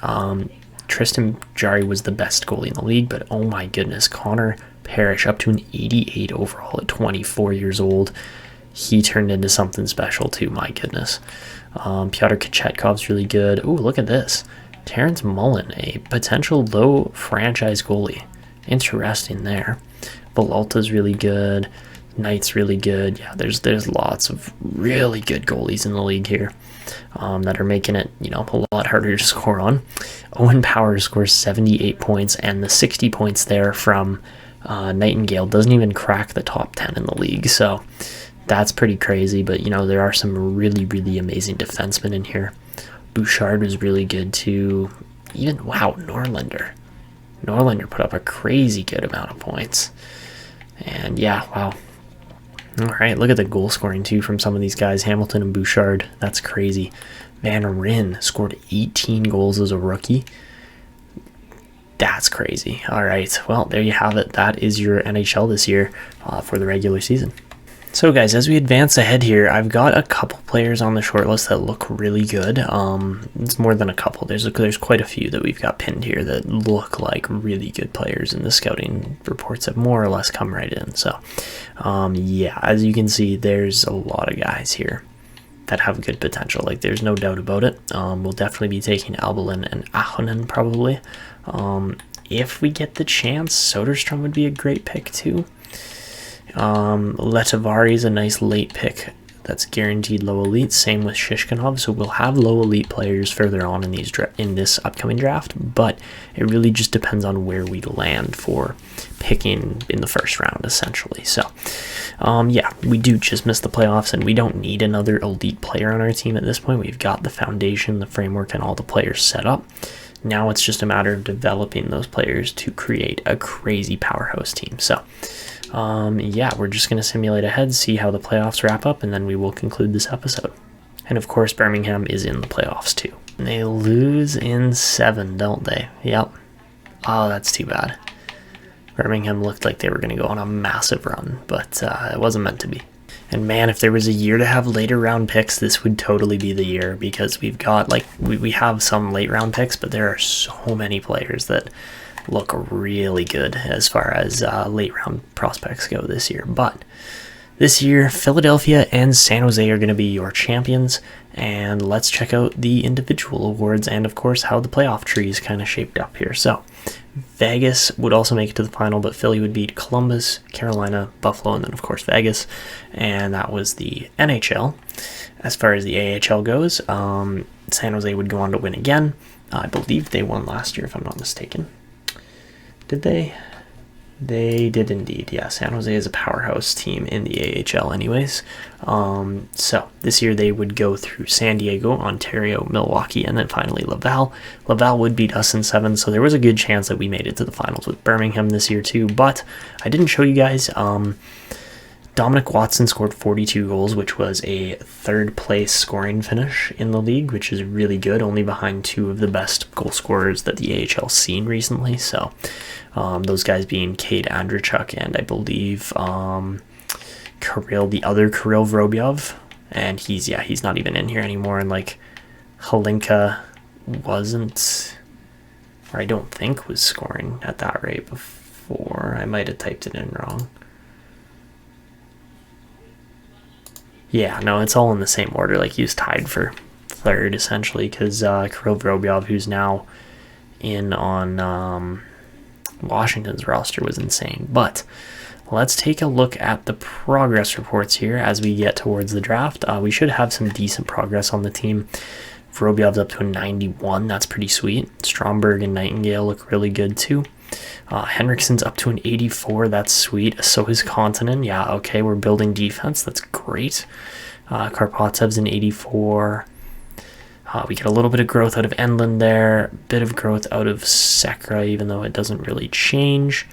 Tristan Jarry was the best goalie in the league, but oh my goodness, Connor Parrish up to an 88 overall at 24 years old. He turned into something special too, my goodness. Pyotr Kochetkov's really good. Oh, look at this. Terrence Mullen, a potential low franchise goalie. Interesting there. Belalta's really good. Knight's really good. Yeah, there's lots of really good goalies in the league here that are making it, a lot harder to score on. Owen Power scores 78 points, and the 60 points there from Nightingale doesn't even crack the top 10 in the league. So that's pretty crazy, but there are some really, really amazing defensemen in here. Bouchard was really good too. Even, wow, Norlinder put up a crazy good amount of points. And yeah, wow. All right, look at the goal scoring too from some of these guys. Hamilton and Bouchard, that's crazy. Van Ryn scored 18 goals as a rookie. That's crazy. All right, well, there you have it. That is your NHL this year for the regular season. So guys, as we advance ahead here, I've got a couple players on the shortlist that look really good. It's more than a couple. There's quite a few that we've got pinned here that look like really good players, and the scouting reports have more or less come right in. So yeah, as you can see, there's a lot of guys here that have good potential. Like, there's no doubt about it. We'll definitely be taking Albelin and Ahonen probably. If we get the chance, Soderstrom would be a great pick too. Letavari is a nice late pick that's guaranteed low elite. Same with Shishkinov. So we'll have low elite players further on in this upcoming draft, but it really just depends on where we land for picking in the first round, essentially. So yeah, we do just miss the playoffs, and we don't need another elite player on our team at this point. We've got the foundation, the framework, and all the players set up. Now it's just a matter of developing those players to create a crazy powerhouse team. So yeah, we're just going to simulate ahead, see how the playoffs wrap up, and then we will conclude this episode. And of course, Birmingham is in the playoffs too. They lose in 7, don't they? Yep. Oh, that's too bad. Birmingham looked like they were going to go on a massive run, but it wasn't meant to be. And man, if there was a year to have later round picks, this would totally be the year, because we've got, like, we have some late round picks, but there are so many players that look really good as far as late round prospects go this year. But this year, Philadelphia and San Jose are going to be your champions, and let's check out the individual awards and of course how the playoff tree is kind of shaped up here. So Vegas would also make it to the final, but Philly would beat Columbus, Carolina, Buffalo, and then of course Vegas, and that was the NHL. As far as the AHL goes, San Jose would go on to win again. I believe they won last year, if I'm not mistaken. Did they? They did indeed. Yeah, San Jose is a powerhouse team in the AHL anyways. So this year they would go through San Diego, Ontario, Milwaukee, and then finally Laval. Laval would beat us in 7, so there was a good chance that we made it to the finals with Birmingham this year too. But I didn't show you guys. Dominik Watson scored 42 goals, which was a 3rd place scoring finish in the league, which is really good, only behind 2 of the best goal scorers that the AHL's seen recently. So those guys being Cade Andrechuk and I believe the other Kirill Vorobyov, and he's not even in here anymore. And like Halinka wasn't, or I don't think was scoring at that rate before. I might have typed it in wrong. Yeah, no, it's all in the same order. Like, he was tied for 3rd, essentially, because Kirill Vorobyov, who's now in on Washington's roster, was insane. But let's take a look at the progress reports here as we get towards the draft. We should have some decent progress on the team. Vorobyov's up to a 91. That's pretty sweet. Stromberg and Nightingale look really good, too. Henriksen's up to an 84. That's sweet. So is Kontonen. Yeah, okay, we're building defense. That's great. Karpotsev's an 84. We get a little bit of growth out of Enlund there. Bit of growth out of Sekra, even though it doesn't really change.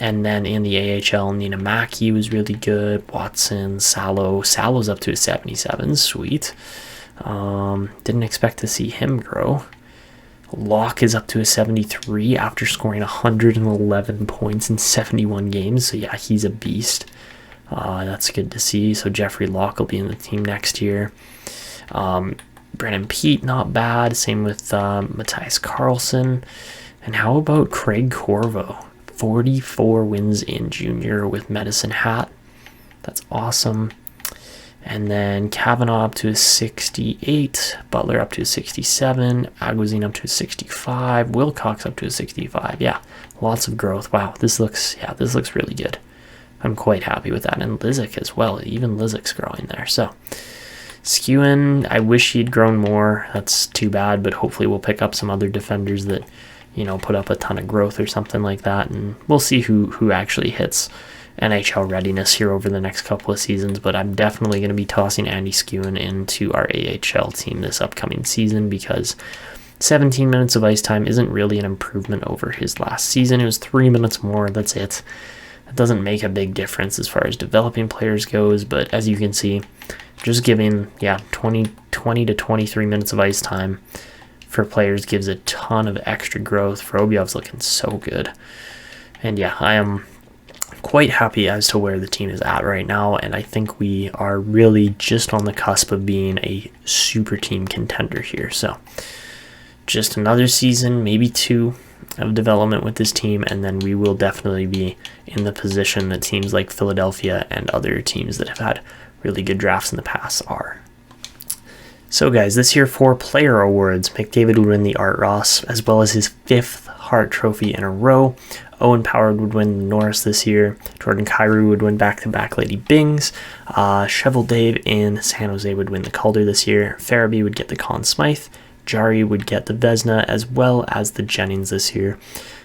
And then in the AHL, Nina Mackey was really good. Watson, Salo's up to a 77. Sweet. Didn't expect to see him grow. Locke is up to a 73 after scoring 111 points in 71 games. So yeah, he's a beast. That's good to see. So Jeffrey Locke will be in the team next year. Brennan Pete, not bad. Same with Matthias Carlson. And how about Craig Corvo? 44 wins in junior with Medicine Hat. That's awesome. And then Kavanaugh up to a 68, Butler up to a 67, Aguazine up to a 65, Wilcox up to a 65. Yeah, lots of growth. Wow, this looks really good. I'm quite happy with that. And Lizick as well. Even Lizik's growing there. So Skewen, I wish he'd grown more. That's too bad, but hopefully we'll pick up some other defenders that, you know, put up a ton of growth or something like that, and we'll see who actually hits NHL readiness here over the next couple of seasons. But I'm definitely going to be tossing Andy Skewen into our AHL team this upcoming season, because 17 minutes of ice time isn't really an improvement over his last season. It was 3 minutes more. That's it. It doesn't make a big difference as far as developing players goes, but as you can see, just giving 20 to 23 minutes of ice time for players gives a ton of extra growth. Vorobyov's looking so good. And yeah, I am quite happy as to where the team is at right now, and I think we are really just on the cusp of being a super team contender here. So just another season, maybe 2 of development with this team, and then we will definitely be in the position that teams like Philadelphia and other teams that have had really good drafts in the past are. So guys, this year for player awards, McDavid would win the Art Ross, as well as his 5th Hart Trophy in a row. Owen Power would win the Norris this year. Jordan Kyrou would win back-to-back Lady Bings. Cheval Dave in San Jose would win the Calder this year. Farabee would get the Conn Smythe. Jari would get the Vezina, as well as the Jennings this year.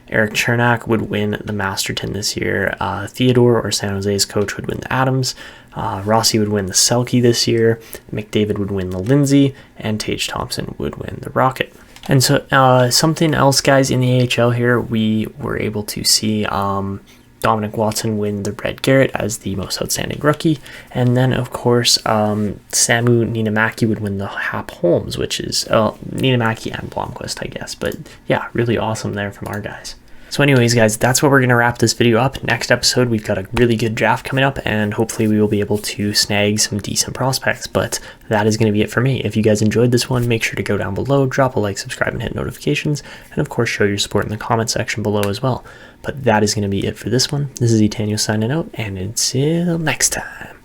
Erik Chernak would win the Masterton this year. Theodore, or San Jose's coach, would win the Adams. Rossi would win the Selke this year. McDavid would win the Lindsay. And Tage Thompson would win the Rocket. And so something else, guys, in the AHL here, we were able to see Dominik Watson win the Red Garrett as the most outstanding rookie. And then, of course, Samu Niittymaki would win the Hap Holmes, which is Niittymaki and Blomqvist, I guess. But yeah, really awesome there from our guys. So anyways, guys, that's what we're going to wrap this video up. Next episode, we've got a really good draft coming up, and hopefully we will be able to snag some decent prospects. But that is going to be it for me. If you guys enjoyed this one, make sure to go down below, drop a like, subscribe, and hit notifications. And of course, show your support in the comment section below as well. But that is going to be it for this one. This is Etanio signing out, and until next time.